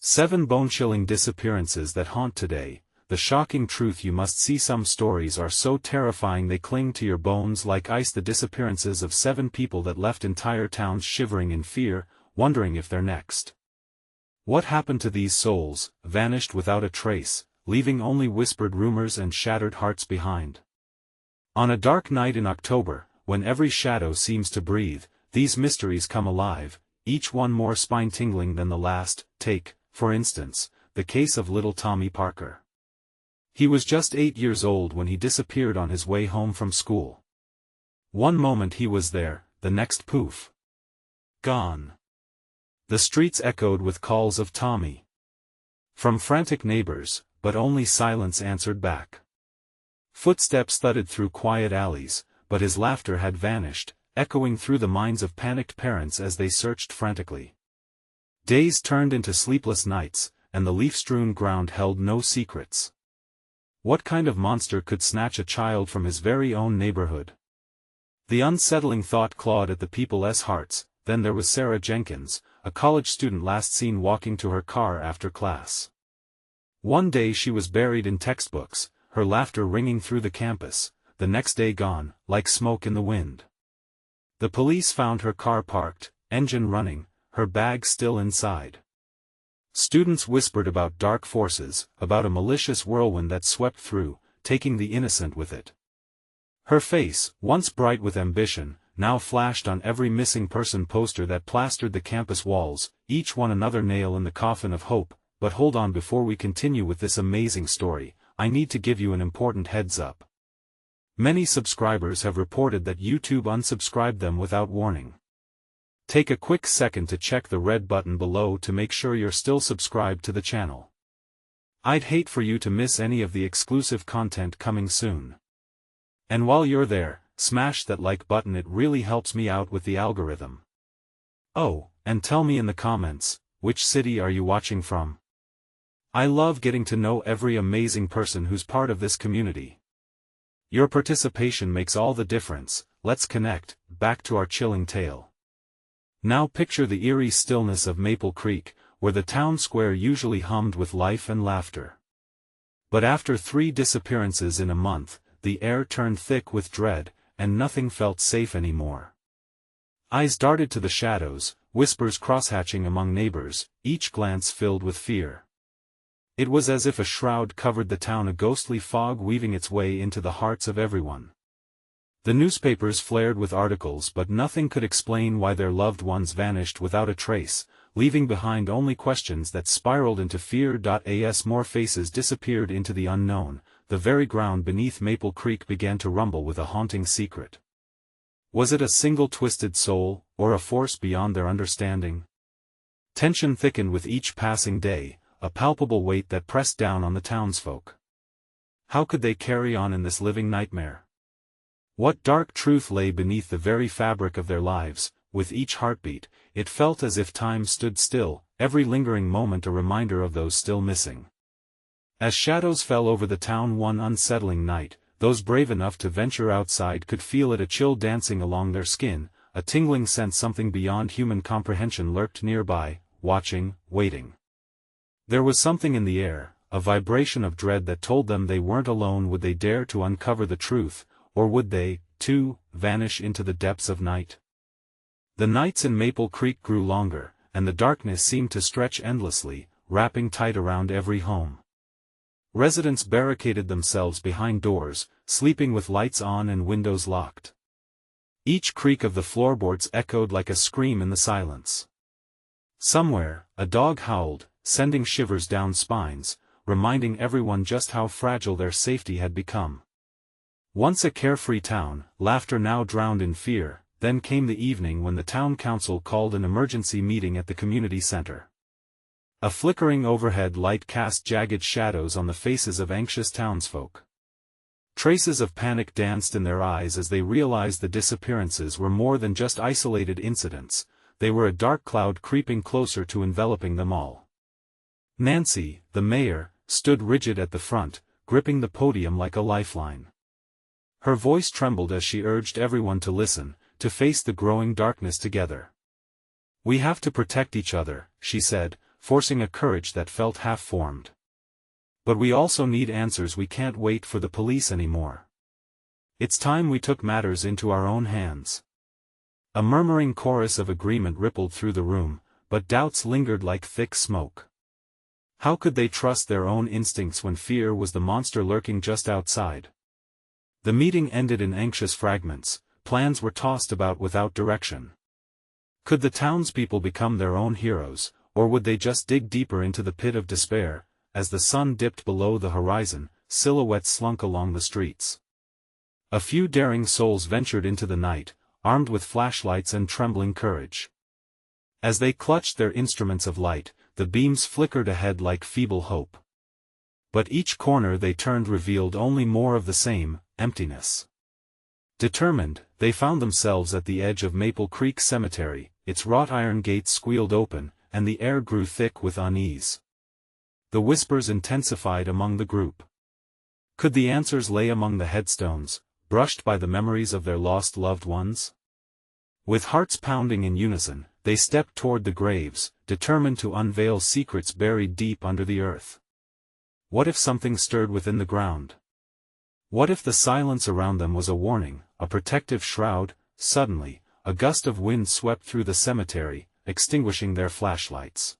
7 bone-chilling disappearances that haunt today. The shocking truth: you must see. Some stories are so terrifying they cling to your bones like ice. The disappearances of 7 people that left entire towns shivering in fear, wondering if they're next. What happened to these souls? Vanished without a trace, leaving only whispered rumors and shattered hearts behind. On a dark night in October, when every shadow seems to breathe, these mysteries come alive, each one more spine-tingling than the last. Take, for instance, the case of little Tommy Parker. He was just 8 years old when he disappeared on his way home from school. One moment he was there, the next poof. Gone. The streets echoed with calls of Tommy from frantic neighbors, but only silence answered back. Footsteps thudded through quiet alleys, but his laughter had vanished, echoing through the minds of panicked parents as they searched frantically. Days turned into sleepless nights, and the leaf-strewn ground held no secrets. What kind of monster could snatch a child from his very own neighborhood? The unsettling thought clawed at the people's hearts. Then there was Sarah Jenkins, a college student last seen walking to her car after class. One day she was buried in textbooks, her laughter ringing through the campus. The next day gone, like smoke in the wind. The police found her car parked, engine running, her bag still inside. Students whispered about dark forces, about a malicious whirlwind that swept through, taking the innocent with it. Her face, once bright with ambition, now flashed on every missing person poster that plastered the campus walls, each one another nail in the coffin of hope. But hold on, before we continue with this amazing story, I need to give you an important heads up. Many subscribers have reported that YouTube unsubscribed them without warning. Take a quick second to check the red button below to make sure you're still subscribed to the channel. I'd hate for you to miss any of the exclusive content coming soon. And while you're there, smash that like button, it really helps me out with the algorithm. Oh, and tell me in the comments, which city are you watching from? I love getting to know every amazing person who's part of this community. Your participation makes all the difference. Let's connect. Back to our chilling tale. Now picture the eerie stillness of Maple Creek, where the town square usually hummed with life and laughter. But after 3 disappearances in a month, the air turned thick with dread, and nothing felt safe anymore. Eyes darted to the shadows, whispers crosshatching among neighbors, each glance filled with fear. It was as if a shroud covered the town, a ghostly fog weaving its way into the hearts of everyone. The newspapers flared with articles, but nothing could explain why their loved ones vanished without a trace, leaving behind only questions that spiraled into fear. As more faces disappeared into the unknown, the very ground beneath Maple Creek began to rumble with a haunting secret. Was it a single twisted soul, or a force beyond their understanding? Tension thickened with each passing day, a palpable weight that pressed down on the townsfolk. How could they carry on in this living nightmare? What dark truth lay beneath the very fabric of their lives? With each heartbeat, it felt as if time stood still, every lingering moment a reminder of those still missing. As shadows fell over the town one unsettling night, those brave enough to venture outside could feel it, a chill dancing along their skin, a tingling sense something beyond human comprehension lurked nearby, watching, waiting. There was something in the air, a vibration of dread that told them they weren't alone. Would they dare to uncover the truth? Or would they, too, vanish into the depths of night? The nights in Maple Creek grew longer, and the darkness seemed to stretch endlessly, wrapping tight around every home. Residents barricaded themselves behind doors, sleeping with lights on and windows locked. Each creak of the floorboards echoed like a scream in the silence. Somewhere, a dog howled, sending shivers down spines, reminding everyone just how fragile their safety had become. Once a carefree town, laughter now drowned in fear. Then came the evening when the town council called an emergency meeting at the community center. A flickering overhead light cast jagged shadows on the faces of anxious townsfolk. Traces of panic danced in their eyes as they realized the disappearances were more than just isolated incidents. They were a dark cloud creeping closer to enveloping them all. Nancy, the mayor, stood rigid at the front, gripping the podium like a lifeline. Her voice trembled as she urged everyone to listen, to face the growing darkness together. "We have to protect each other," she said, forcing a courage that felt half-formed. But we also need answers. We can't wait for the police anymore. It's time we took matters into our own hands. A murmuring chorus of agreement rippled through the room, but doubts lingered like thick smoke. How could they trust their own instincts when fear was the monster lurking just outside? The meeting ended in anxious fragments, plans were tossed about without direction. Could the townspeople become their own heroes, or would they just dig deeper into the pit of despair? As the sun dipped below the horizon, silhouettes slunk along the streets. A few daring souls ventured into the night, armed with flashlights and trembling courage. As they clutched their instruments of light, the beams flickered ahead like feeble hope. But each corner they turned revealed only more of the same, emptiness. Determined, they found themselves at the edge of Maple Creek Cemetery, its wrought iron gates squealed open, and the air grew thick with unease. The whispers intensified among the group. Could the answers lay among the headstones, brushed by the memories of their lost loved ones? With hearts pounding in unison, they stepped toward the graves, determined to unveil secrets buried deep under the earth. What if something stirred within the ground? What if the silence around them was a warning, a protective shroud? Suddenly, a gust of wind swept through the cemetery, extinguishing their flashlights.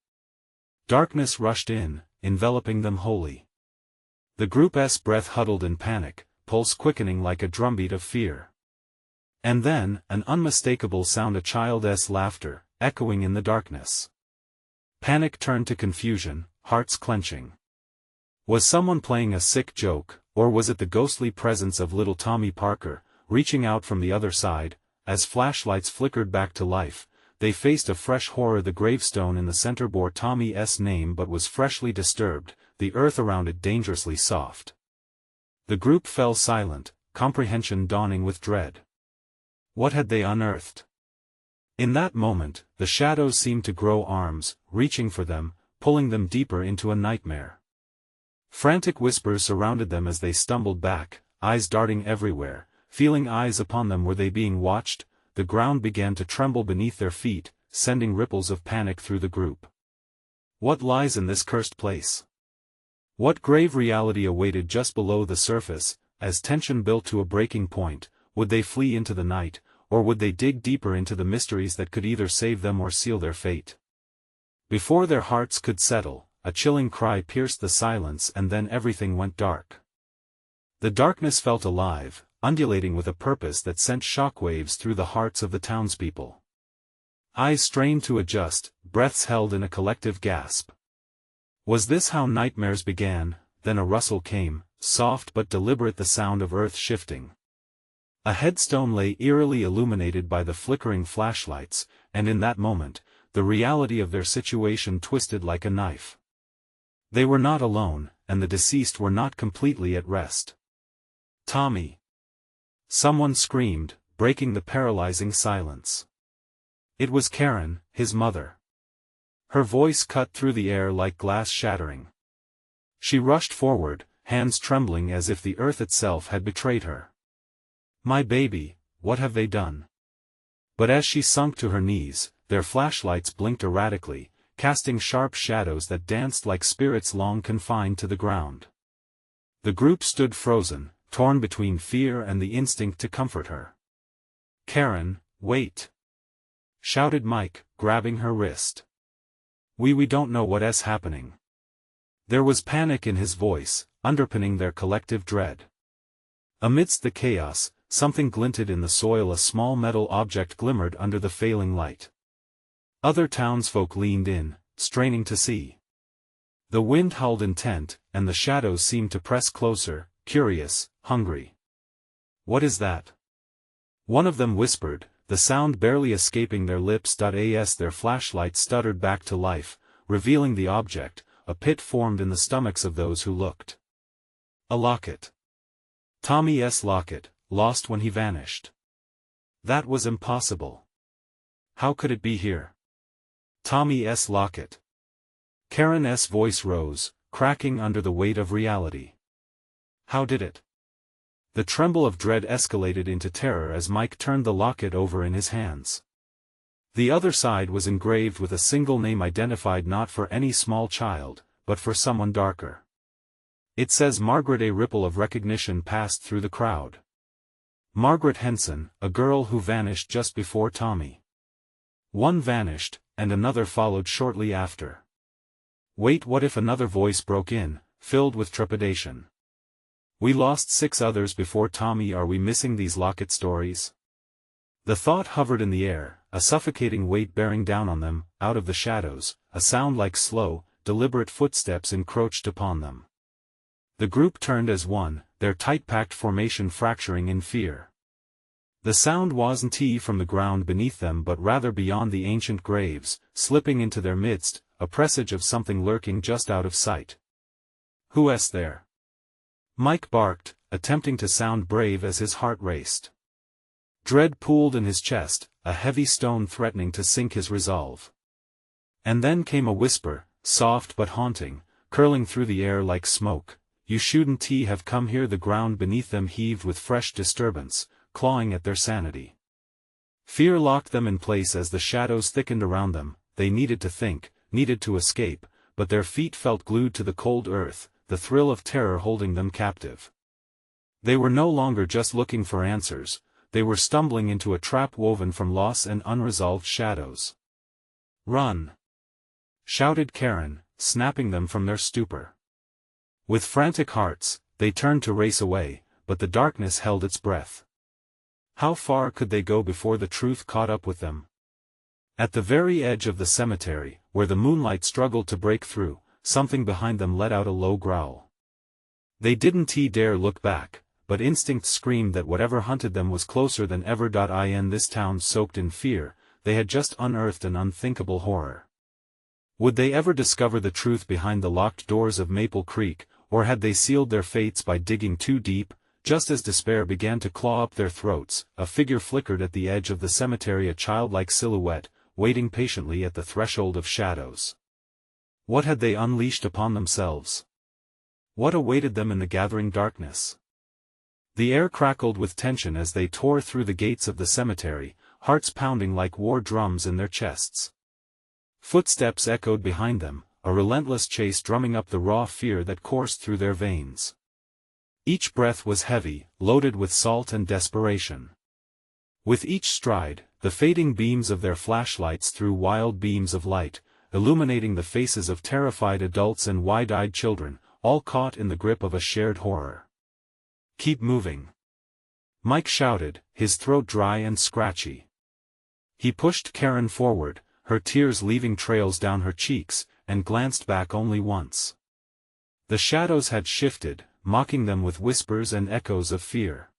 Darkness rushed in, enveloping them wholly. The group's breath huddled in panic, pulse quickening like a drumbeat of fear. And then, an unmistakable sound, a child's laughter, echoing in the darkness. Panic turned to confusion, hearts clenching. Was someone playing a sick joke, or was it the ghostly presence of little Tommy Parker, reaching out from the other side? As flashlights flickered back to life, they faced a fresh horror. The gravestone in the center bore Tommy's name but was freshly disturbed, the earth around it dangerously soft. The group fell silent, comprehension dawning with dread. What had they unearthed? In that moment, the shadows seemed to grow arms, reaching for them, pulling them deeper into a nightmare. Frantic whispers surrounded them as they stumbled back, eyes darting everywhere, feeling eyes upon them. Were they being watched? The ground began to tremble beneath their feet, sending ripples of panic through the group. What lies in this cursed place? What grave reality awaited just below the surface? As tension built to a breaking point, would they flee into the night, or would they dig deeper into the mysteries that could either save them or seal their fate? Before their hearts could settle, a chilling cry pierced the silence, and then everything went dark. The darkness felt alive, undulating with a purpose that sent shockwaves through the hearts of the townspeople. Eyes strained to adjust, breaths held in a collective gasp. Was this how nightmares began? Then a rustle came, soft but deliberate, the sound of earth shifting. A headstone lay eerily illuminated by the flickering flashlights, and in that moment, the reality of their situation twisted like a knife. They were not alone, and the deceased were not completely at rest. Tommy! Someone screamed, breaking the paralyzing silence. It was Karen, his mother. Her voice cut through the air like glass shattering. She rushed forward, hands trembling as if the earth itself had betrayed her. My baby, what have they done? But as she sunk to her knees, their flashlights blinked erratically, casting sharp shadows that danced like spirits long confined to the ground. The group stood frozen, torn between fear and the instinct to comfort her. Karen, wait! Shouted Mike, grabbing her wrist. We don't know what's happening. There was panic in his voice, underpinning their collective dread. Amidst the chaos, something glinted in the soil. A small metal object glimmered under the failing light. Other townsfolk leaned in, straining to see. The wind howled intent, and the shadows seemed to press closer, curious, hungry. What is that? One of them whispered, the sound barely escaping their lips. As their flashlights stuttered back to life, revealing the object, a pit formed in the stomachs of those who looked. A locket. Tommy's locket, lost when he vanished. That was impossible. How could it be here? Tommy's locket. Karen's voice rose, cracking under the weight of reality. How did it? The tremble of dread escalated into terror as Mike turned the locket over in his hands. The other side was engraved with a single name identified not for any small child, but for someone darker. It says Margaret. A ripple of recognition passed through the crowd. Margaret Henson, a girl who vanished just before Tommy. One vanished, and another followed shortly after. Wait, what if another voice broke in, filled with trepidation. We lost 6 others before Tommy. Are we missing these Lockett stories? The thought hovered in the air, a suffocating weight bearing down on them. Out of the shadows, a sound like slow, deliberate footsteps encroached upon them. The group turned as one, their tight-packed formation fracturing in fear. The sound wasn't from the ground beneath them but rather beyond the ancient graves, slipping into their midst, a presage of something lurking just out of sight. "Who's there?" Mike barked, attempting to sound brave as his heart raced. Dread pooled in his chest, a heavy stone threatening to sink his resolve. And then came a whisper, soft but haunting, curling through the air like smoke. "You shouldn't have come here." The ground beneath them heaved with fresh disturbance, clawing at their sanity. Fear locked them in place as the shadows thickened around them. They needed to think, needed to escape, but their feet felt glued to the cold earth, the thrill of terror holding them captive. They were no longer just looking for answers, they were stumbling into a trap woven from loss and unresolved shadows. "Run!" shouted Karen, snapping them from their stupor. With frantic hearts, they turned to race away, but the darkness held its breath. How far could they go before the truth caught up with them? At the very edge of the cemetery, where the moonlight struggled to break through, something behind them let out a low growl. They didn't dare look back, but instinct screamed that whatever hunted them was closer than ever. In this town soaked in fear, they had just unearthed an unthinkable horror. Would they ever discover the truth behind the locked doors of Maple Creek, or had they sealed their fates by digging too deep? Just as despair began to claw up their throats, a figure flickered at the edge of the cemetery, a childlike silhouette, waiting patiently at the threshold of shadows. What had they unleashed upon themselves? What awaited them in the gathering darkness? The air crackled with tension as they tore through the gates of the cemetery, hearts pounding like war drums in their chests. Footsteps echoed behind them, a relentless chase drumming up the raw fear that coursed through their veins. Each breath was heavy, loaded with salt and desperation. With each stride, the fading beams of their flashlights threw wild beams of light, illuminating the faces of terrified adults and wide-eyed children, all caught in the grip of a shared horror. "Keep moving!" Mike shouted, his throat dry and scratchy. He pushed Karen forward, her tears leaving trails down her cheeks, and glanced back only once. The shadows had shifted, mocking them with whispers and echoes of fear.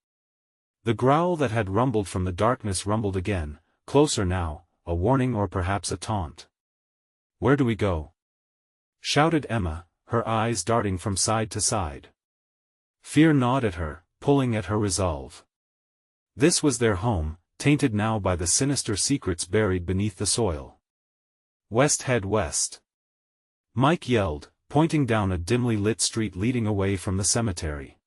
The growl that had rumbled from the darkness rumbled again, closer now, a warning or perhaps a taunt. "Where do we go?" shouted Emma, her eyes darting from side to side. Fear gnawed at her, pulling at her resolve. This was their home, tainted now by the sinister secrets buried beneath the soil. "West, head west!" Mike yelled, pointing down a dimly lit street leading away from the cemetery.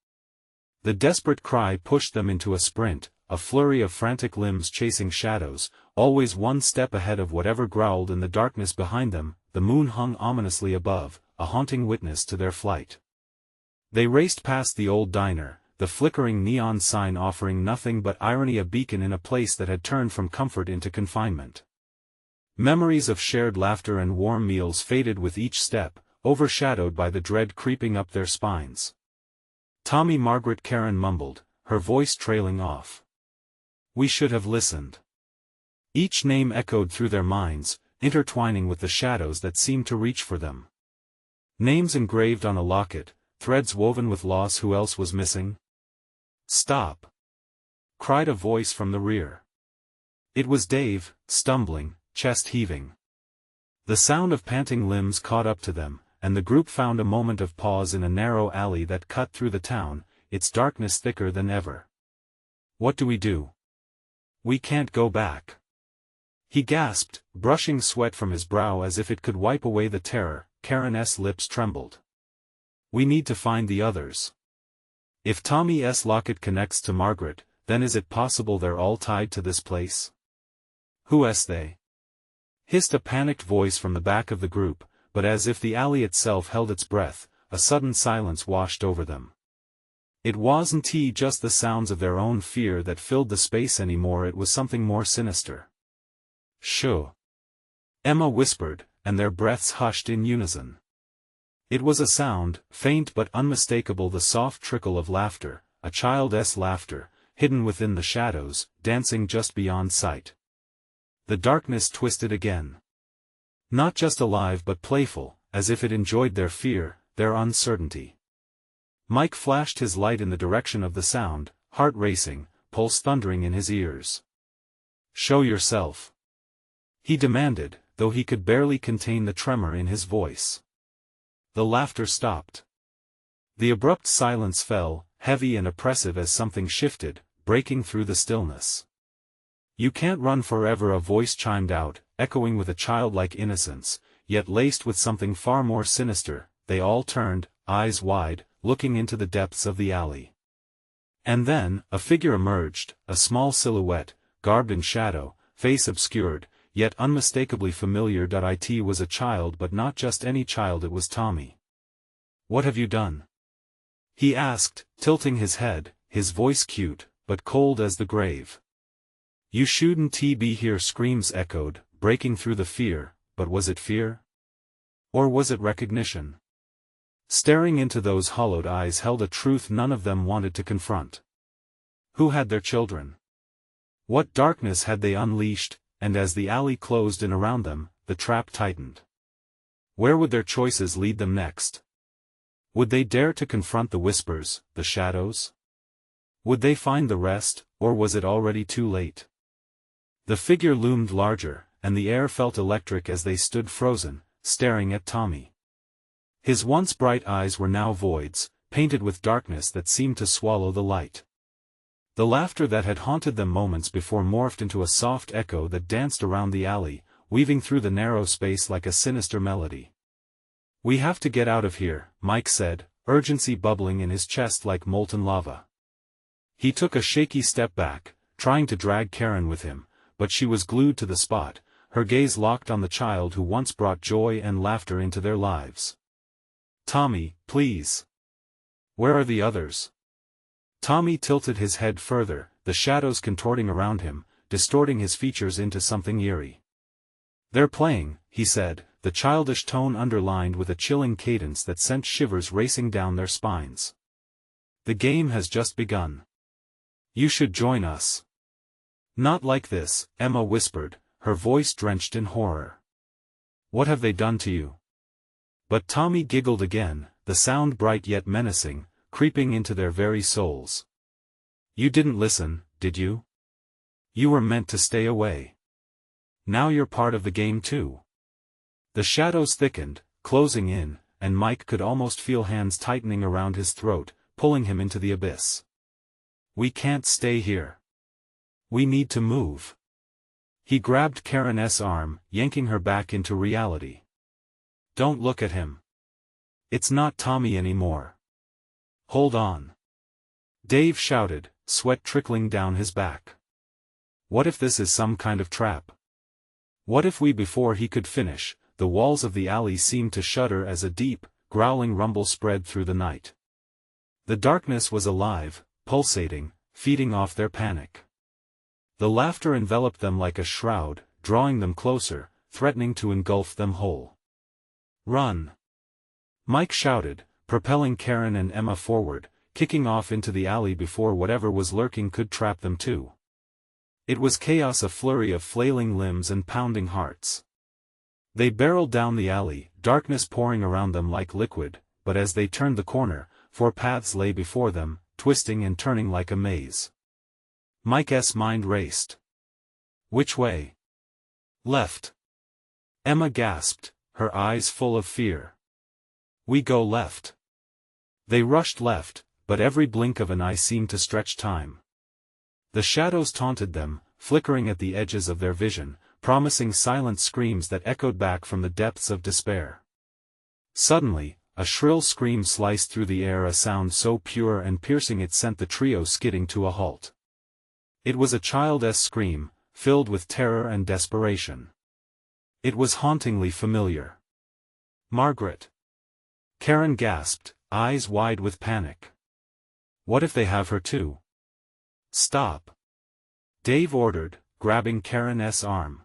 The desperate cry pushed them into a sprint, a flurry of frantic limbs chasing shadows, always one step ahead of whatever growled in the darkness behind them. The moon hung ominously above, a haunting witness to their flight. They raced past the old diner, the flickering neon sign offering nothing but irony, a beacon in a place that had turned from comfort into confinement. Memories of shared laughter and warm meals faded with each step, overshadowed by the dread creeping up their spines. "Tommy," Margaret Karen mumbled, her voice trailing off. "We should have listened." Each name echoed through their minds, intertwining with the shadows that seemed to reach for them. Names engraved on a locket, threads woven with loss. Who else was missing? "Stop!" cried a voice from the rear. It was Dave, stumbling, chest heaving. The sound of panting limbs caught up to them, and the group found a moment of pause in a narrow alley that cut through the town, its darkness thicker than ever. "What do we do? We can't go back," he gasped, brushing sweat from his brow as if it could wipe away the terror. Karen's lips trembled. "We need to find the others. If Tommy's locket connects to Margaret, then is it possible they're all tied to this place?" "Who's they?" hissed a panicked voice from the back of the group, but as if the alley itself held its breath, a sudden silence washed over them. It wasn't just the sounds of their own fear that filled the space anymore, it was something more sinister. "Shoo!" Emma whispered, and their breaths hushed in unison. It was a sound, faint but unmistakable, the soft trickle of laughter, a child's laughter, hidden within the shadows, dancing just beyond sight. The darkness twisted again. Not just alive but playful, as if it enjoyed their fear, their uncertainty. Mike flashed his light in the direction of the sound, heart racing, pulse thundering in his ears. "Show yourself," he demanded, though he could barely contain the tremor in his voice. The laughter stopped. The abrupt silence fell, heavy and oppressive as something shifted, breaking through the stillness. "You can't run forever," a voice chimed out, echoing with a childlike innocence, yet laced with something far more sinister. They all turned, eyes wide, looking into the depths of the alley. And then, a figure emerged, a small silhouette, garbed in shadow, face obscured, yet unmistakably familiar. It was a child, but not just any child, it was Tommy. "What have you done?" he asked, tilting his head, his voice cute, but cold as the grave. "You shouldn't be here," screams echoed, breaking through the fear, but was it fear? Or was it recognition? Staring into those hollowed eyes held a truth none of them wanted to confront. Who had their children? What darkness had they unleashed? And as the alley closed in around them, the trap tightened. Where would their choices lead them next? Would they dare to confront the whispers, the shadows? Would they find the rest, or was it already too late? The figure loomed larger, and the air felt electric as they stood frozen, staring at Tommy. His once bright eyes were now voids, painted with darkness that seemed to swallow the light. The laughter that had haunted them moments before morphed into a soft echo that danced around the alley, weaving through the narrow space like a sinister melody. "We have to get out of here," Mike said, urgency bubbling in his chest like molten lava. He took a shaky step back, trying to drag Karen with him, but she was glued to the spot, her gaze locked on the child who once brought joy and laughter into their lives. "Tommy, please. Where are the others?" Tommy tilted his head further, the shadows contorting around him, distorting his features into something eerie. "They're playing," he said, the childish tone underlined with a chilling cadence that sent shivers racing down their spines. "The game has just begun. You should join us." "Not like this," Emma whispered, her voice drenched in horror. "What have they done to you?" But Tommy giggled again, the sound bright yet menacing, creeping into their very souls. "You didn't listen, did you? You were meant to stay away. Now you're part of the game too." The shadows thickened, closing in, and Mike could almost feel hands tightening around his throat, pulling him into the abyss. "We can't stay here. We need to move." He grabbed Karen's arm, yanking her back into reality. "Don't look at him. It's not Tommy anymore. Hold on." Dave shouted, sweat trickling down his back. "What if this is some kind of trap? What if we?" Before he could finish, the walls of the alley seemed to shudder as a deep, growling rumble spread through the night. The darkness was alive, pulsating, feeding off their panic. The laughter enveloped them like a shroud, drawing them closer, threatening to engulf them whole. "Run!" Mike shouted, propelling Karen and Emma forward, kicking off into the alley before whatever was lurking could trap them too. It was chaos, a flurry of flailing limbs and pounding hearts. They barreled down the alley, darkness pouring around them like liquid, but as they turned the corner, 4 paths lay before them, twisting and turning like a maze. Mike's mind raced. "Which way?" "Left." Emma gasped, her eyes full of fear. "We go left." They rushed left, but every blink of an eye seemed to stretch time. The shadows taunted them, flickering at the edges of their vision, promising silent screams that echoed back from the depths of despair. Suddenly, a shrill scream sliced through the air, a sound so pure and piercing it sent the trio skidding to a halt. It was a child's scream, filled with terror and desperation. It was hauntingly familiar. Margaret. Karen gasped, eyes wide with panic. What if they have her too? Stop. Dave ordered, grabbing Karen's arm.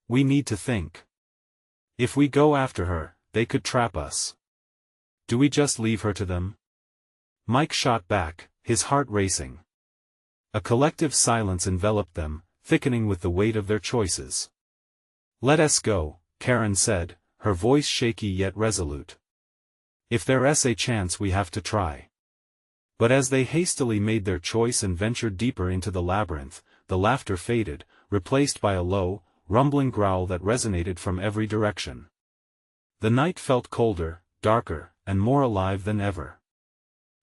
We need to think. If we go after her, they could trap us. Do we just leave her to them? Mike shot back, his heart racing. A collective silence enveloped them, thickening with the weight of their choices. Let us go, Karen said, her voice shaky yet resolute. If there's a chance we have to try. But as they hastily made their choice and ventured deeper into the labyrinth, the laughter faded, replaced by a low, rumbling growl that resonated from every direction. The night felt colder, darker, and more alive than ever.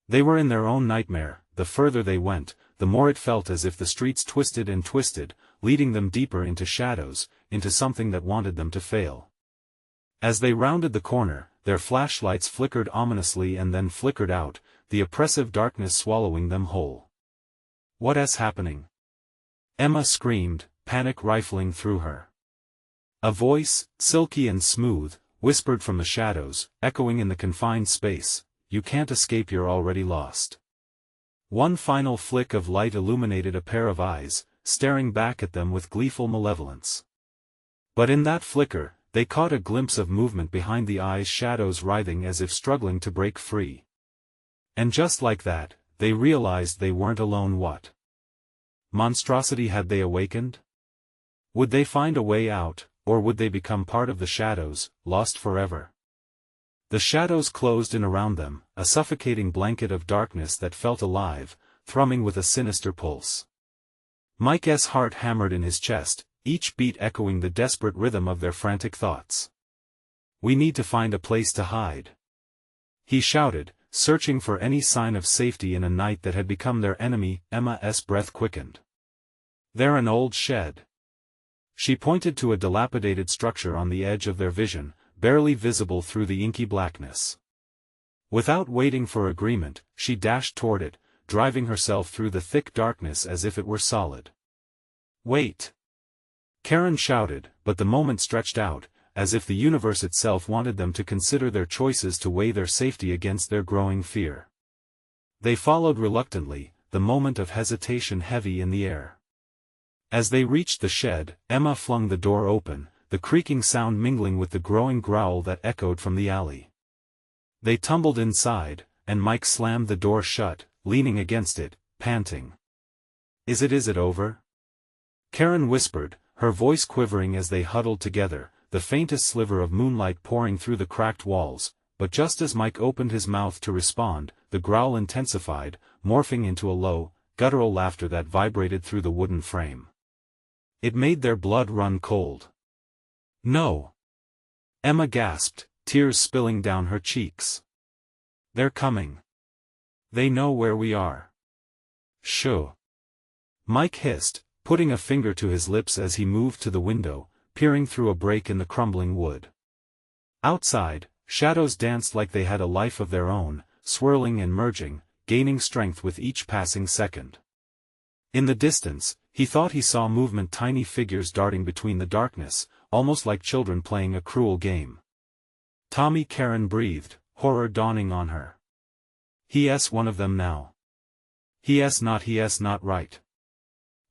They were in their own nightmare. The further they went, the more it felt as if the streets twisted and twisted, leading them deeper into shadows, into something that wanted them to fail. As they rounded the corner, their flashlights flickered ominously and then flickered out, the oppressive darkness swallowing them whole. What's happening? Emma screamed, panic rifling through her. A voice, silky and smooth, whispered from the shadows, echoing in the confined space, "You can't escape, you're already lost." One final flick of light illuminated a pair of eyes, staring back at them with gleeful malevolence. But in that flicker, they caught a glimpse of movement behind the eyes, shadows writhing as if struggling to break free. And just like that, they realized they weren't alone. What monstrosity had they awakened? Would they find a way out, or would they become part of the shadows, lost forever? The shadows closed in around them, a suffocating blanket of darkness that felt alive, thrumming with a sinister pulse. Mike's heart hammered in his chest, each beat echoing the desperate rhythm of their frantic thoughts. "We need to find a place to hide," he shouted, searching for any sign of safety in a night that had become their enemy. Emma's breath quickened. "They're an old shed." She pointed to a dilapidated structure on the edge of their vision, barely visible through the inky blackness. Without waiting for agreement, she dashed toward it, driving herself through the thick darkness as if it were solid. "Wait!" Karen shouted, but the moment stretched out, as if the universe itself wanted them to consider their choices, to weigh their safety against their growing fear. They followed reluctantly, the moment of hesitation heavy in the air. As they reached the shed, Emma flung the door open, the creaking sound mingling with the growing growl that echoed from the alley. They tumbled inside, and Mike slammed the door shut, leaning against it, panting. Is it over?" Karen whispered, her voice quivering as they huddled together, the faintest sliver of moonlight pouring through the cracked walls, but just as Mike opened his mouth to respond, the growl intensified, morphing into a low, guttural laughter that vibrated through the wooden frame. It made their blood run cold. "No!" Emma gasped, tears spilling down her cheeks. "They're coming. They know where we are." "Shoo!" Mike hissed, putting a finger to his lips as he moved to the window, peering through a break in the crumbling wood. Outside, shadows danced like they had a life of their own, swirling and merging, gaining strength with each passing second. In the distance, he thought he saw movement, tiny figures darting between the darkness, almost like children playing a cruel game. "Tommy," Karen breathed, horror dawning on her. "He's one of them now. He's not right.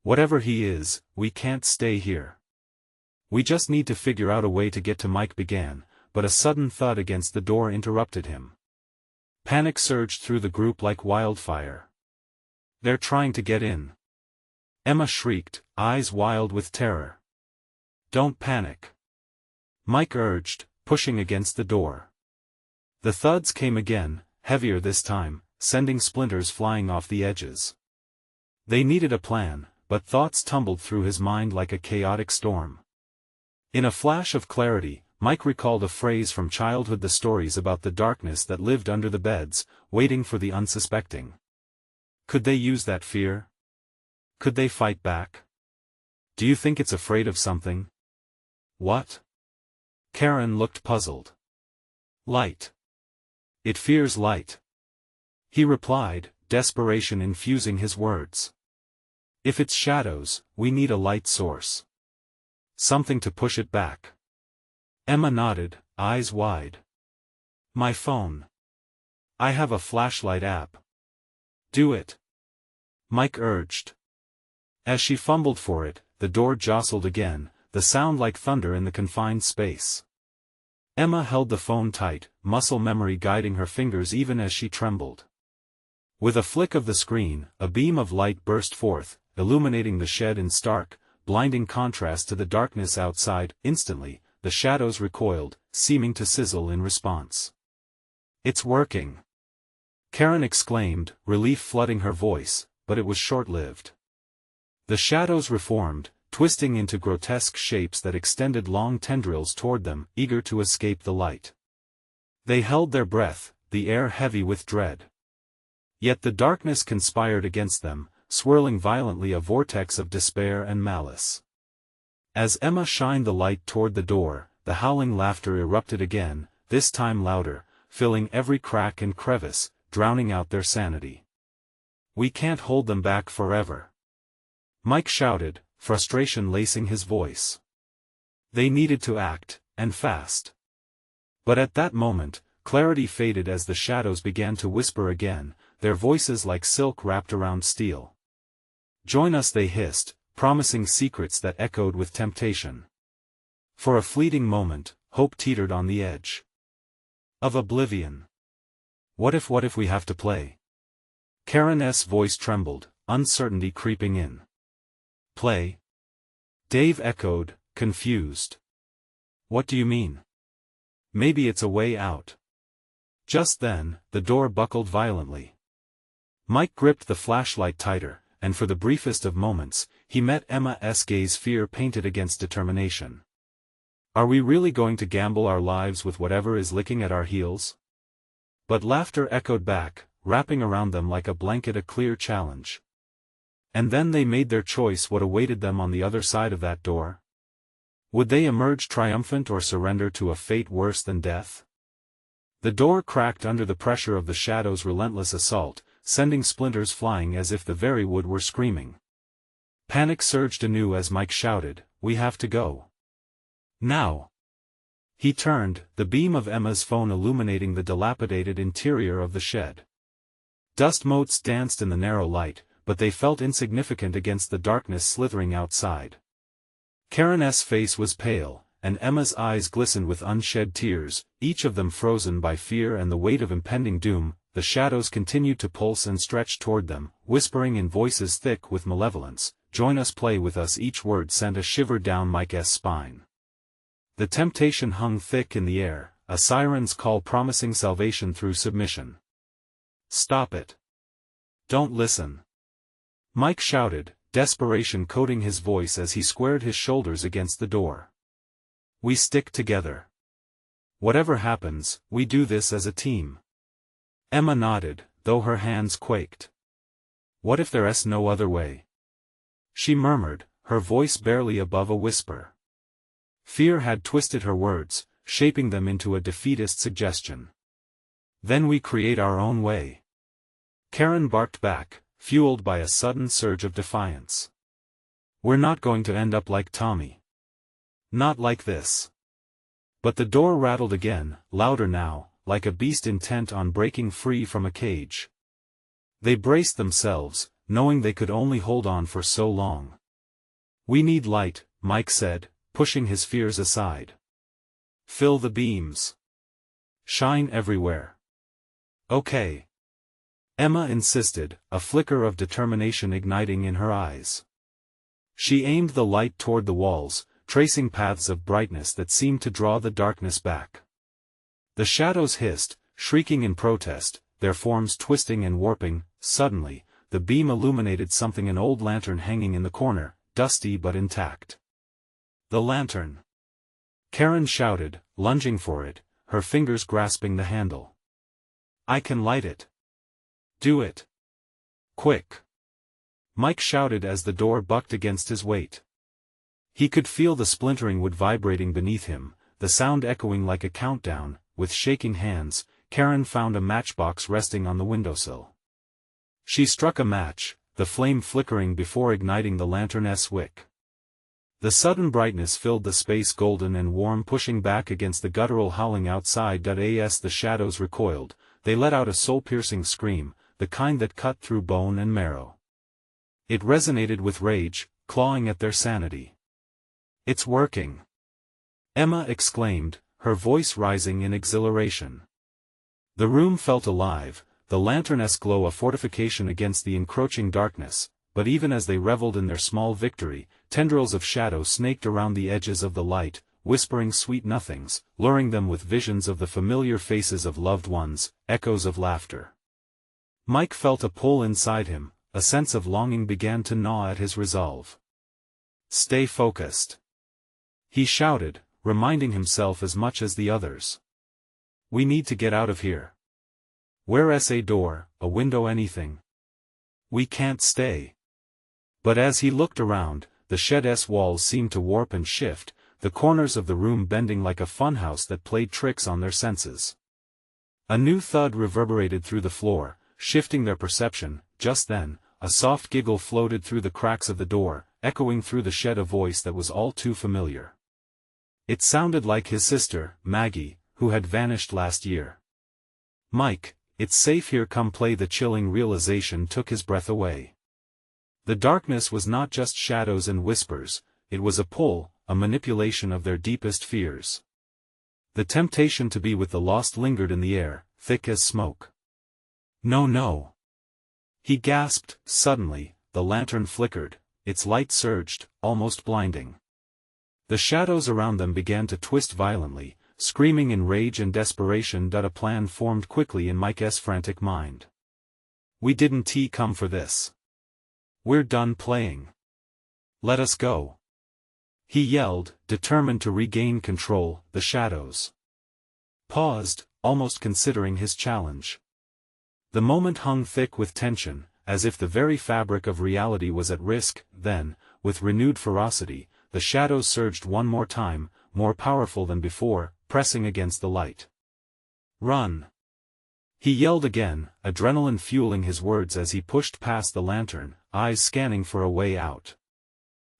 Whatever he is, we can't stay here. We just need to figure out a way to get to." Mike began, but a sudden thud against the door interrupted him. Panic surged through the group like wildfire. "They're trying to get in!" Emma shrieked, eyes wild with terror. "Don't panic," Mike urged, pushing against the door. The thuds came again, heavier this time, sending splinters flying off the edges. They needed a plan, but thoughts tumbled through his mind like a chaotic storm. In a flash of clarity, Mike recalled a phrase from childhood, the stories about the darkness that lived under the beds, waiting for the unsuspecting. Could they use that fear? Could they fight back? "Do you think it's afraid of something?" "What?" Karen looked puzzled. "Light. It fears light," he replied, desperation infusing his words. "If it's shadows, we need a light source. Something to push it back." Emma nodded, eyes wide. My phone. I have a flashlight app. Do it. Mike urged. As she fumbled for it, the door jostled again, the sound like thunder in the confined space. Emma held the phone tight, muscle memory guiding her fingers even as she trembled. With a flick of the screen, a beam of light burst forth, illuminating the shed in stark, blinding contrast to the darkness outside. Instantly, the shadows recoiled, seeming to sizzle in response. It's working! Karen exclaimed, relief flooding her voice, but it was short-lived. The shadows reformed, twisting into grotesque shapes that extended long tendrils toward them, eager to escape the light. They held their breath, the air heavy with dread. Yet the darkness conspired against them, swirling violently, a vortex of despair and malice. As Emma shined the light toward the door, the howling laughter erupted again, this time louder, filling every crack and crevice, drowning out their sanity. We can't hold them back forever. Mike shouted, frustration lacing his voice. They needed to act, and fast. But at that moment, clarity faded as the shadows began to whisper again, their voices like silk wrapped around steel. Join us, they hissed, promising secrets that echoed with temptation. For a fleeting moment, hope teetered on the edge of oblivion. What if we have to play? Karen's voice trembled, uncertainty creeping in. Play? Dave echoed, confused. What do you mean? Maybe it's a way out. Just then, the door buckled violently. Mike gripped the flashlight tighter, and for the briefest of moments, he met Emma's gaze, fear painted against determination. Are we really going to gamble our lives with whatever is licking at our heels? But laughter echoed back, wrapping around them like a blanket, a clear challenge. And then they made their choice. What awaited them on the other side of that door? Would they emerge triumphant or surrender to a fate worse than death? The door cracked under the pressure of the shadow's relentless assault, sending splinters flying as if the very wood were screaming. Panic surged anew as Mike shouted, "We have to go. Now!" He turned, the beam of Emma's phone illuminating the dilapidated interior of the shed. Dust motes danced in the narrow light, but they felt insignificant against the darkness slithering outside. Karen's face was pale, and Emma's eyes glistened with unshed tears, each of them frozen by fear and the weight of impending doom. The shadows continued to pulse and stretch toward them, whispering in voices thick with malevolence, "Join us, play with us." Each word sent a shiver down Mike's spine. The temptation hung thick in the air, a siren's call promising salvation through submission. "Stop it. Don't listen." Mike shouted, desperation coating his voice as he squared his shoulders against the door. "We stick together. Whatever happens, we do this as a team." Emma nodded, though her hands quaked. "What if there's no other way?" she murmured, her voice barely above a whisper. Fear had twisted her words, shaping them into a defeatist suggestion. "Then we create our own way." Karen barked back, fueled by a sudden surge of defiance. "We're not going to end up like Tommy. Not like this." But the door rattled again, louder now, like a beast intent on breaking free from a cage. They braced themselves, knowing they could only hold on for so long. "We need light," Mike said, pushing his fears aside. "Fill the beams. Shine everywhere." "Okay." Emma insisted, a flicker of determination igniting in her eyes. She aimed the light toward the walls, tracing paths of brightness that seemed to draw the darkness back. The shadows hissed, shrieking in protest, their forms twisting and warping. Suddenly, the beam illuminated something, an old lantern hanging in the corner, dusty but intact. "The lantern!" Karen shouted, lunging for it, her fingers grasping the handle. "I can light it." "Do it. Quick!" Mike shouted as the door bucked against his weight. He could feel the splintering wood vibrating beneath him, the sound echoing like a countdown. With shaking hands, Karen found a matchbox resting on the windowsill. She struck a match, the flame flickering before igniting the lantern's wick. The sudden brightness filled the space golden and warm, pushing back against the guttural howling outside. As the shadows recoiled, they let out a soul-piercing scream, the kind that cut through bone and marrow. It resonated with rage, clawing at their sanity. "It's working!" Emma exclaimed, her voice rising in exhilaration. The room felt alive, the lantern-esque glow a fortification against the encroaching darkness, but even as they reveled in their small victory, tendrils of shadow snaked around the edges of the light, whispering sweet nothings, luring them with visions of the familiar faces of loved ones, echoes of laughter. Mike felt a pull inside him, a sense of longing began to gnaw at his resolve. "Stay focused," he shouted, reminding himself as much as the others. "We need to get out of here. Where's a door, a window, anything? We can't stay." But as he looked around, the shed's walls seemed to warp and shift, the corners of the room bending like a funhouse that played tricks on their senses. A new thud reverberated through the floor, shifting their perception. Just then, a soft giggle floated through the cracks of the door, echoing through the shed a voice that was all too familiar. It sounded like his sister, Maggie, who had vanished last year. "Mike, it's safe here, come play." The chilling realization took his breath away. The darkness was not just shadows and whispers, it was a pull, a manipulation of their deepest fears. The temptation to be with the lost lingered in the air, thick as smoke. "No, no!" he gasped. Suddenly, the lantern flickered, its light surged, almost blinding. The shadows around them began to twist violently, screaming in rage and desperation. A plan formed quickly in Mike's frantic mind. "We didn't come for this. We're done playing. Let us go," he yelled, determined to regain control. The shadows paused, almost considering his challenge. The moment hung thick with tension, as if the very fabric of reality was at risk. Then, with renewed ferocity, the shadows surged one more time, more powerful than before, pressing against the light. "Run!" he yelled again, adrenaline fueling his words as he pushed past the lantern, eyes scanning for a way out.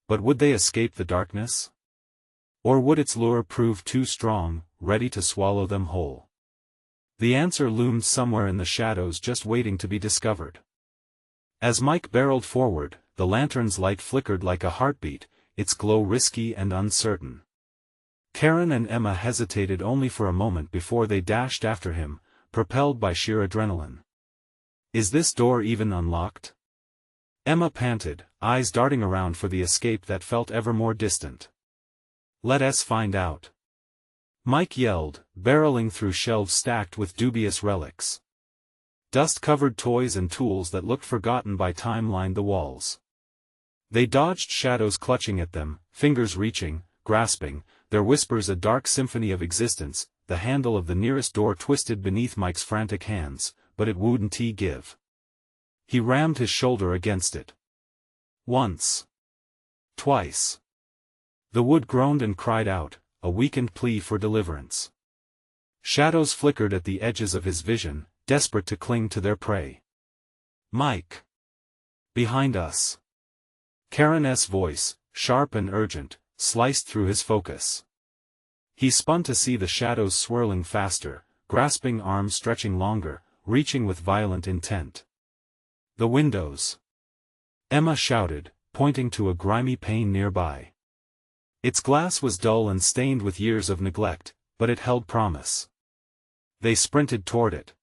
But would they escape the darkness? Or would its lure prove too strong, ready to swallow them whole? The answer loomed somewhere in the shadows, just waiting to be discovered. As Mike barreled forward, the lantern's light flickered like a heartbeat, its glow risky and uncertain. Karen and Emma hesitated only for a moment before they dashed after him, propelled by sheer adrenaline. "Is this door even unlocked?" Emma panted, eyes darting around for the escape that felt ever more distant. "Let us find out," Mike yelled, barreling through shelves stacked with dubious relics. Dust-covered toys and tools that looked forgotten by time lined the walls. They dodged shadows clutching at them, fingers reaching, grasping, their whispers a dark symphony of existence. The handle of the nearest door twisted beneath Mike's frantic hands, but it wouldn't give. He rammed his shoulder against it. Once. Twice. The wood groaned and cried out, a weakened plea for deliverance. Shadows flickered at the edges of his vision, desperate to cling to their prey. "Mike! Behind us!" Karen's voice, sharp and urgent, sliced through his focus. He spun to see the shadows swirling faster, grasping arms stretching longer, reaching with violent intent. "The windows!" Emma shouted, pointing to a grimy pane nearby. Its glass was dull and stained with years of neglect, but it held promise. They sprinted toward it.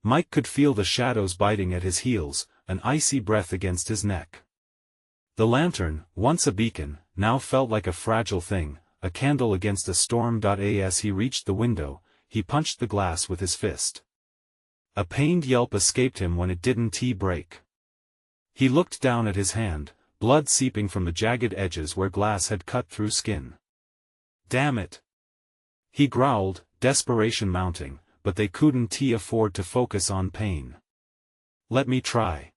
Mike could feel the shadows biting at his heels, an icy breath against his neck. The lantern, once a beacon, now felt like a fragile thing, a candle against a storm. As he reached the window, he punched the glass with his fist. A pained yelp escaped him when it didn't break. He looked down at his hand, blood seeping from the jagged edges where glass had cut through skin. "Damn it!" he growled, desperation mounting, but they couldn't afford to focus on pain. "Let me try,"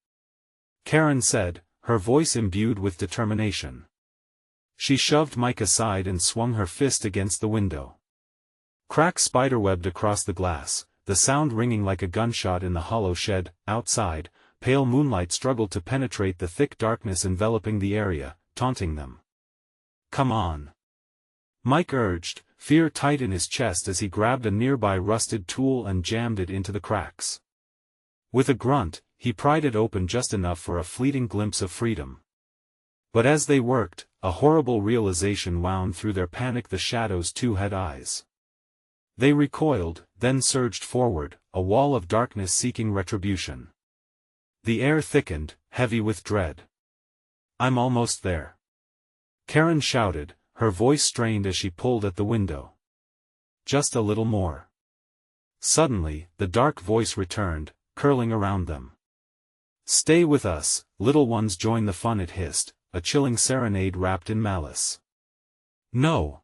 Karen said, her voice imbued with determination. She shoved Mike aside and swung her fist against the window. Cracks spiderwebbed across the glass, the sound ringing like a gunshot in the hollow shed. Outside, pale moonlight struggled to penetrate the thick darkness enveloping the area, taunting them. Come on. Mike urged, fear tight in his chest as he grabbed a nearby rusted tool and jammed it into the cracks. With a grunt, he pried it open just enough for a fleeting glimpse of freedom. But as they worked, a horrible realization wound through their panic: the shadows too had eyes. They recoiled, then surged forward, a wall of darkness seeking retribution. The air thickened, heavy with dread. I'm almost there. Karen shouted, her voice strained as she pulled at the window. Just a little more. Suddenly, the dark voice returned, curling around them. Stay with us, little ones, join the fun, it hissed, a chilling serenade wrapped in malice. No.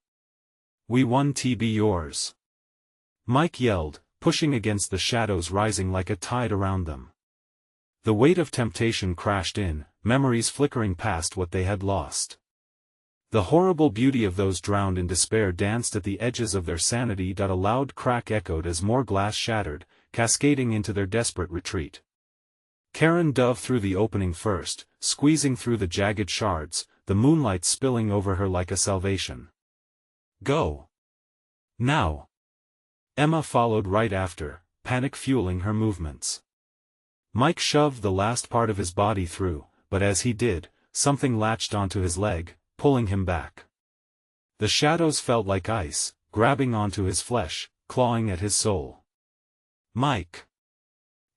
We want to be yours. Mike yelled, pushing against the shadows rising like a tide around them. The weight of temptation crashed in, memories flickering past what they had lost. The horrible beauty of those drowned in despair danced at the edges of their sanity. A loud crack echoed as more glass shattered, cascading into their desperate retreat. Karen dove through the opening first, squeezing through the jagged shards, the moonlight spilling over her like a salvation. Go. Now. Emma followed right after, panic fueling her movements. Mike shoved the last part of his body through, but as he did, something latched onto his leg, pulling him back. The shadows felt like ice, grabbing onto his flesh, clawing at his soul. Mike!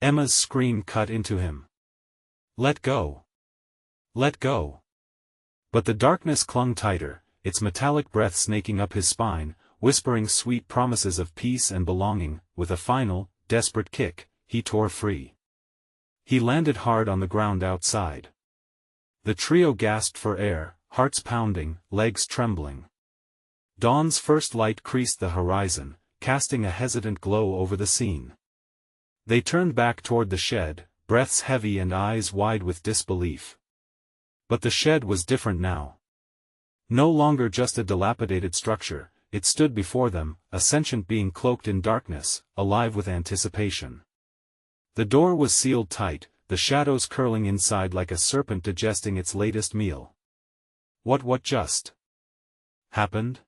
Emma's scream cut into him. Let go! Let go! But the darkness clung tighter, its metallic breath snaking up his spine, whispering sweet promises of peace and belonging. With a final, desperate kick, he tore free. He landed hard on the ground outside. The trio gasped for air, hearts pounding, legs trembling. Dawn's first light creased the horizon, casting a hesitant glow over the scene. They turned back toward the shed, breaths heavy and eyes wide with disbelief. But the shed was different now. No longer just a dilapidated structure, it stood before them, a sentient being cloaked in darkness, alive with anticipation. The door was sealed tight, the shadows curling inside like a serpent digesting its latest meal. What just happened?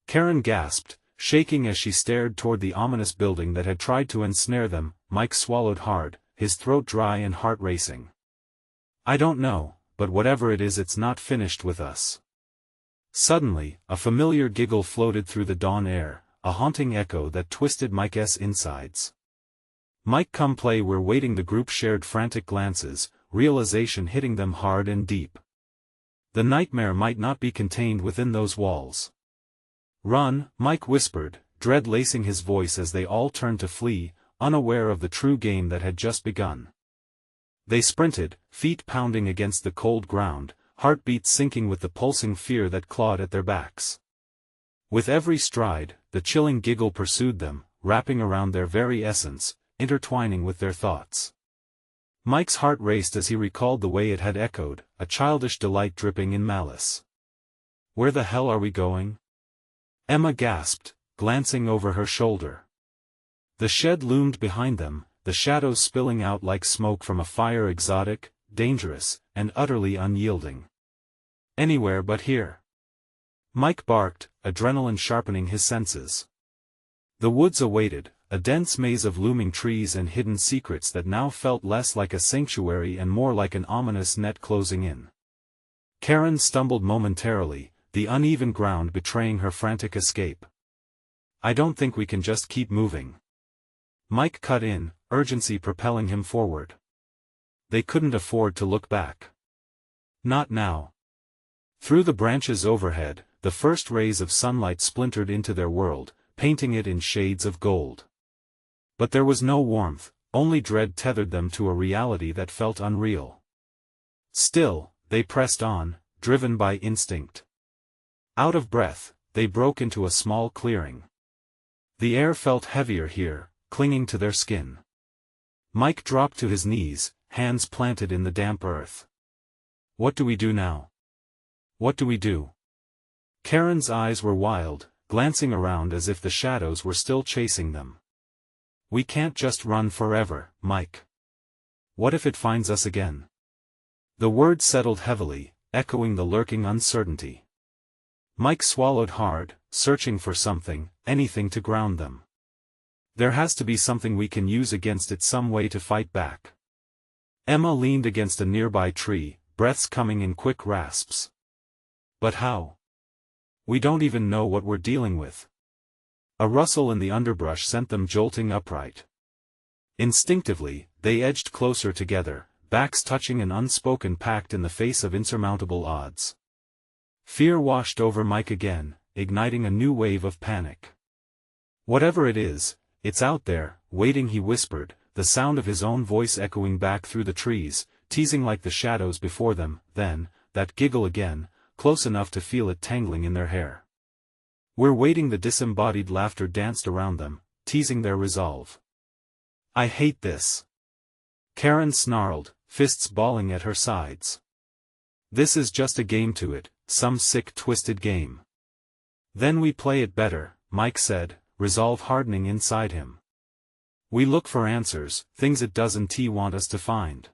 Karen gasped, shaking as she stared toward the ominous building that had tried to ensnare them. Mike swallowed hard, his throat dry and heart racing. I don't know, but whatever it is, it's not finished with us. Suddenly, a familiar giggle floated through the dawn air, a haunting echo that twisted Mike's insides. Mike, come play, we're waiting. The group shared frantic glances, realization hitting them hard and deep. The nightmare might not be contained within those walls. Run, Mike whispered, dread lacing his voice as they all turned to flee, unaware of the true game that had just begun. They sprinted, feet pounding against the cold ground, heartbeats sinking with the pulsing fear that clawed at their backs. With every stride, the chilling giggle pursued them, wrapping around their very essence, intertwining with their thoughts. Mike's heart raced as he recalled the way it had echoed, a childish delight dripping in malice. Where the hell are we going? Emma gasped, glancing over her shoulder. The shed loomed behind them, the shadows spilling out like smoke from a fire, exotic, dangerous, and utterly unyielding. Anywhere but here. Mike barked, adrenaline sharpening his senses. The woods awaited, a dense maze of looming trees and hidden secrets that now felt less like a sanctuary and more like an ominous net closing in. Karen stumbled momentarily, the uneven ground betraying her frantic escape. I don't think we can just keep moving. Mike cut in, urgency propelling him forward. They couldn't afford to look back. Not now. Through the branches overhead, the first rays of sunlight splintered into their world, painting it in shades of gold. But there was no warmth, only dread tethered them to a reality that felt unreal. Still, they pressed on, driven by instinct. Out of breath, they broke into a small clearing. The air felt heavier here, clinging to their skin. Mike dropped to his knees, hands planted in the damp earth. What do we do now? What do we do? Karen's eyes were wild, glancing around as if the shadows were still chasing them. We can't just run forever, Mike. What if it finds us again? The words settled heavily, echoing the lurking uncertainty. Mike swallowed hard, searching for something, anything to ground them. There has to be something we can use against it, some way to fight back. Emma leaned against a nearby tree, breaths coming in quick rasps. But how? We don't even know what we're dealing with. A rustle in the underbrush sent them jolting upright. Instinctively, they edged closer together, backs touching, an unspoken pact in the face of insurmountable odds. Fear washed over Mike again, igniting a new wave of panic. Whatever it is, it's out there, waiting, he whispered, the sound of his own voice echoing back through the trees, teasing like the shadows before them. Then, that giggle again, close enough to feel it tangling in their hair. We're waiting. The disembodied laughter danced around them, teasing their resolve. I hate this. Karen snarled, fists balling at her sides. This is just a game to it, some sick twisted game. Then we play it better, Mike said, resolve hardening inside him. We look for answers, things it doesn't want us to find.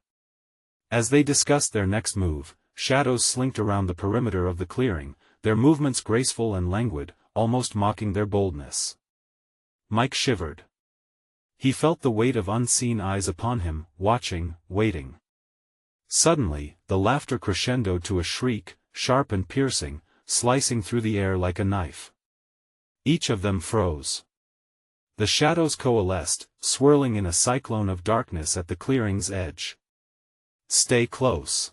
As they discussed their next move, shadows slinked around the perimeter of the clearing, their movements graceful and languid, almost mocking their boldness. Mike shivered. He felt the weight of unseen eyes upon him, watching, waiting. Suddenly, the laughter crescendoed to a shriek, sharp and piercing, slicing through the air like a knife. Each of them froze. The shadows coalesced, swirling in a cyclone of darkness at the clearing's edge. Stay close.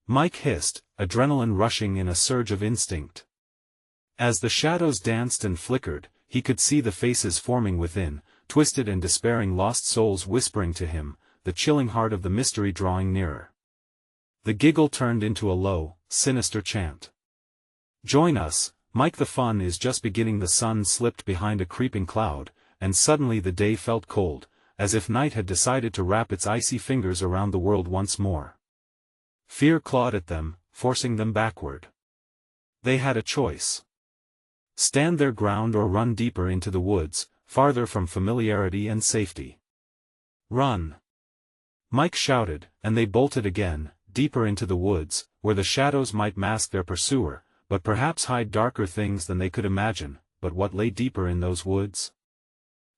Mike hissed, adrenaline rushing in a surge of instinct. As the shadows danced and flickered, he could see the faces forming within, twisted and despairing lost souls whispering to him, the chilling heart of the mystery drawing nearer. The giggle turned into a low, sinister chant. Join us, Mike, the fun is just beginning. The sun slipped behind a creeping cloud, and suddenly the day felt cold, as if night had decided to wrap its icy fingers around the world once more. Fear clawed at them, forcing them backward. They had a choice. Stand their ground or run deeper into the woods, farther from familiarity and safety. Run! Mike shouted, and they bolted again, deeper into the woods, where the shadows might mask their pursuer, but perhaps hide darker things than they could imagine. But what lay deeper in those woods?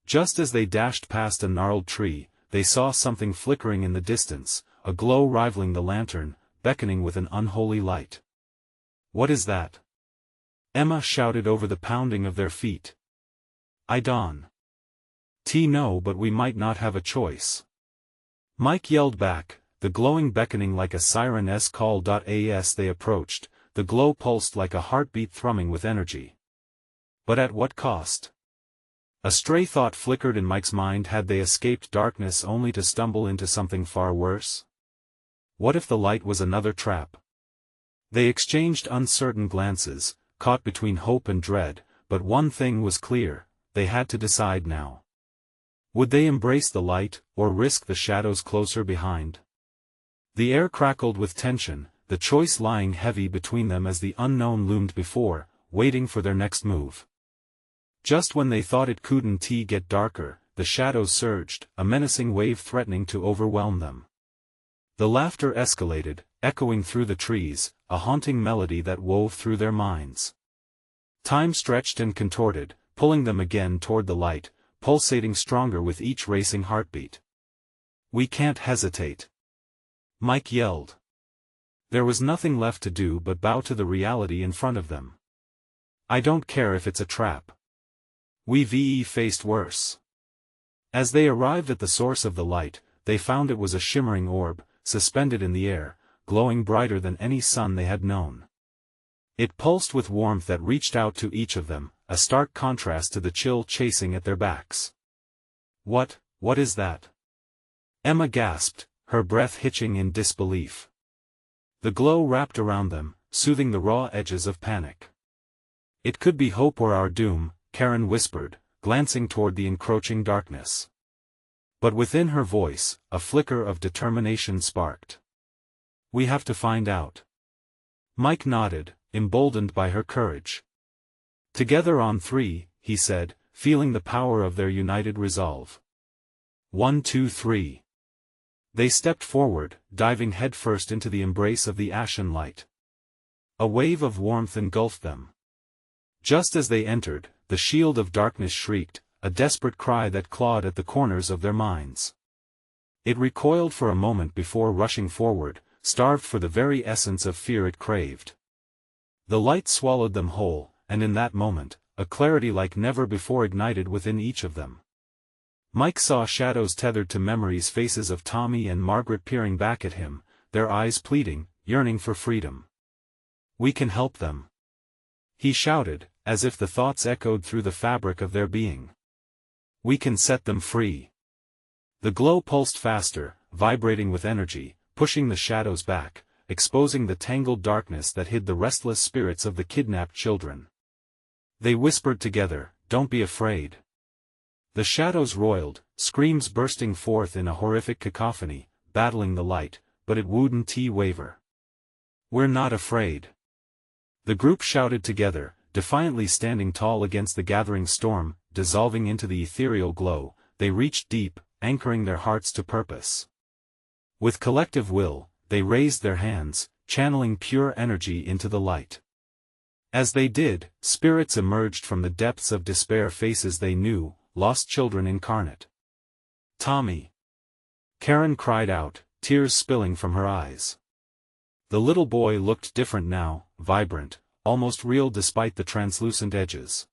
Just as they dashed past a gnarled tree, they saw something flickering in the distance, a glow rivaling the lantern, beckoning with an unholy light. What is that? Emma shouted over the pounding of their feet. I don't know, but we might not have a choice. Mike yelled back, the glowing beckoning like a siren's call. As they approached, the glow pulsed like a heartbeat thrumming with energy. But at what cost? A stray thought flickered in Mike's mind. Had they escaped darkness only to stumble into something far worse? What if the light was another trap? They exchanged uncertain glances, caught between hope and dread, but one thing was clear, they had to decide now. Would they embrace the light, or risk the shadows closer behind? The air crackled with tension, the choice lying heavy between them as the unknown loomed before, waiting for their next move. Just when they thought it couldn't get darker, the shadows surged, a menacing wave threatening to overwhelm them. The laughter escalated, echoing through the trees, a haunting melody that wove through their minds. Time stretched and contorted, pulling them again toward the light, pulsating stronger with each racing heartbeat. We can't hesitate. Mike yelled. There was nothing left to do but bow to the reality in front of them. I don't care if it's a trap. We've faced worse. As they arrived at the source of the light, they found it was a shimmering orb, suspended in the air, glowing brighter than any sun they had known. It pulsed with warmth that reached out to each of them, a stark contrast to the chill chasing at their backs. What is that? Emma gasped, her breath hitching in disbelief. The glow wrapped around them, soothing the raw edges of panic. It could be hope or our doom, Karen whispered, glancing toward the encroaching darkness. But within her voice, a flicker of determination sparked. We have to find out. Mike nodded, emboldened by her courage. Together on three, he said, feeling the power of their united resolve. 1, 2, 3. They stepped forward, diving headfirst into the embrace of the ashen light. A wave of warmth engulfed them. Just as they entered, the shield of darkness shrieked, a desperate cry that clawed at the corners of their minds. It recoiled for a moment before rushing forward, starved for the very essence of fear it craved. The light swallowed them whole, and in that moment, a clarity like never before ignited within each of them. Mike saw shadows tethered to memories, faces of Tommy and Margaret peering back at him, their eyes pleading, yearning for freedom. "We can help them," he shouted, as if the thoughts echoed through the fabric of their being. "We can set them free." The glow pulsed faster, vibrating with energy, pushing the shadows back, exposing the tangled darkness that hid the restless spirits of the kidnapped children. They whispered together, "Don't be afraid." The shadows roiled, screams bursting forth in a horrific cacophony, battling the light, but it wouldn't waver. "We're not afraid." The group shouted together, defiantly standing tall against the gathering storm, dissolving into the ethereal glow. They reached deep, anchoring their hearts to purpose. With collective will, they raised their hands, channeling pure energy into the light. As they did, spirits emerged from the depths of despair, faces they knew, lost children incarnate. "Tommy!" Karen cried out, tears spilling from her eyes. The little boy looked different now, vibrant, almost real despite the translucent edges.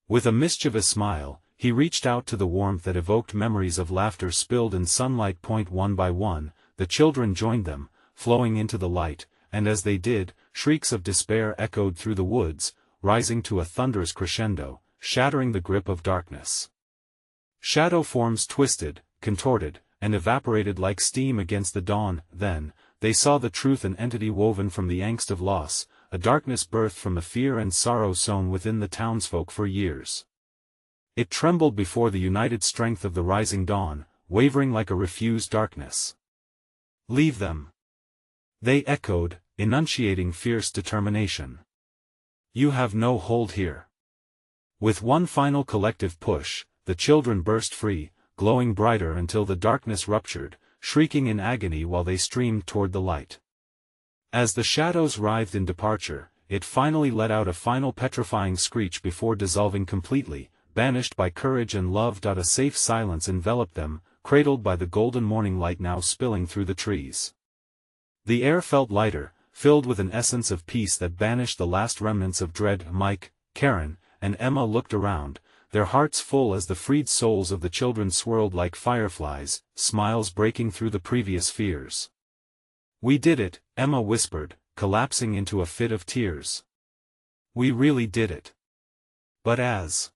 With a mischievous smile, he reached out to the warmth that evoked memories of laughter spilled in sunlight. One by one, the children joined them, flowing into the light, and as they did, shrieks of despair echoed through the woods, rising to a thunderous crescendo, shattering the grip of darkness. Shadow forms twisted, contorted, and evaporated like steam against the dawn. Then, they saw the truth, an entity woven from the angst of loss, a darkness birthed from the fear and sorrow sown within the townsfolk for years. It trembled before the united strength of the rising dawn, wavering like a refused darkness. "Leave them," they echoed, enunciating fierce determination. "You have no hold here." With one final collective push, the children burst free, glowing brighter until the darkness ruptured, shrieking in agony while they streamed toward the light. As the shadows writhed in departure, it finally let out a final petrifying screech before dissolving completely, banished by courage and love. A safe silence enveloped them, cradled by the golden morning light now spilling through the trees. The air felt lighter, filled with an essence of peace that banished the last remnants of dread. Mike, Karen, and Emma looked around, their hearts full as the freed souls of the children swirled like fireflies, smiles breaking through the previous fears. "We did it," Emma whispered, collapsing into a fit of tears. "We really did it." But as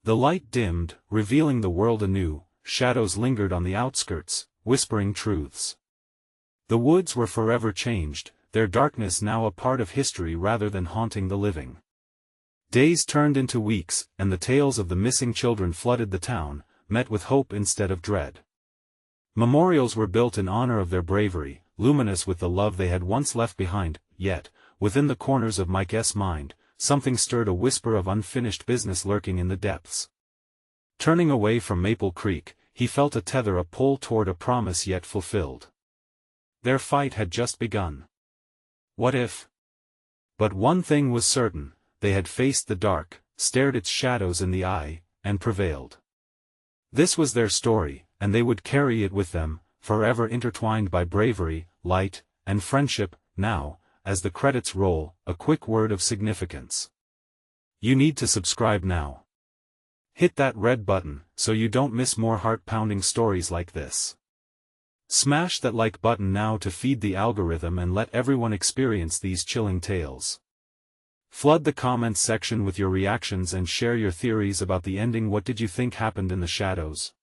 the light dimmed, revealing the world anew, shadows lingered on the outskirts, whispering truths. The woods were forever changed, their darkness now a part of history rather than haunting the living. Days turned into weeks, and the tales of the missing children flooded the town, met with hope instead of dread. Memorials were built in honor of their bravery, luminous with the love they had once left behind. Yet, within the corners of Mike's mind, something stirred, a whisper of unfinished business lurking in the depths. Turning away from Maple Creek, he felt a tether, a pull toward a promise yet fulfilled. Their fight had just begun. What if? But one thing was certain, they had faced the dark, stared its shadows in the eye, and prevailed. This was their story, and they would carry it with them, forever intertwined by bravery, light, and friendship. Now, as the credits roll, a quick word of significance. You need to subscribe now. Hit that red button, so you don't miss more heart-pounding stories like this. Smash that like button now to feed the algorithm and let everyone experience these chilling tales. Flood the comments section with your reactions and share your theories about the ending. What did you think happened in the shadows?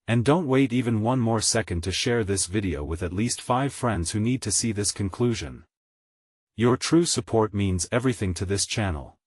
And don't wait even one more second to share this video with at least 5 friends who need to see this conclusion. Your true support means everything to this channel.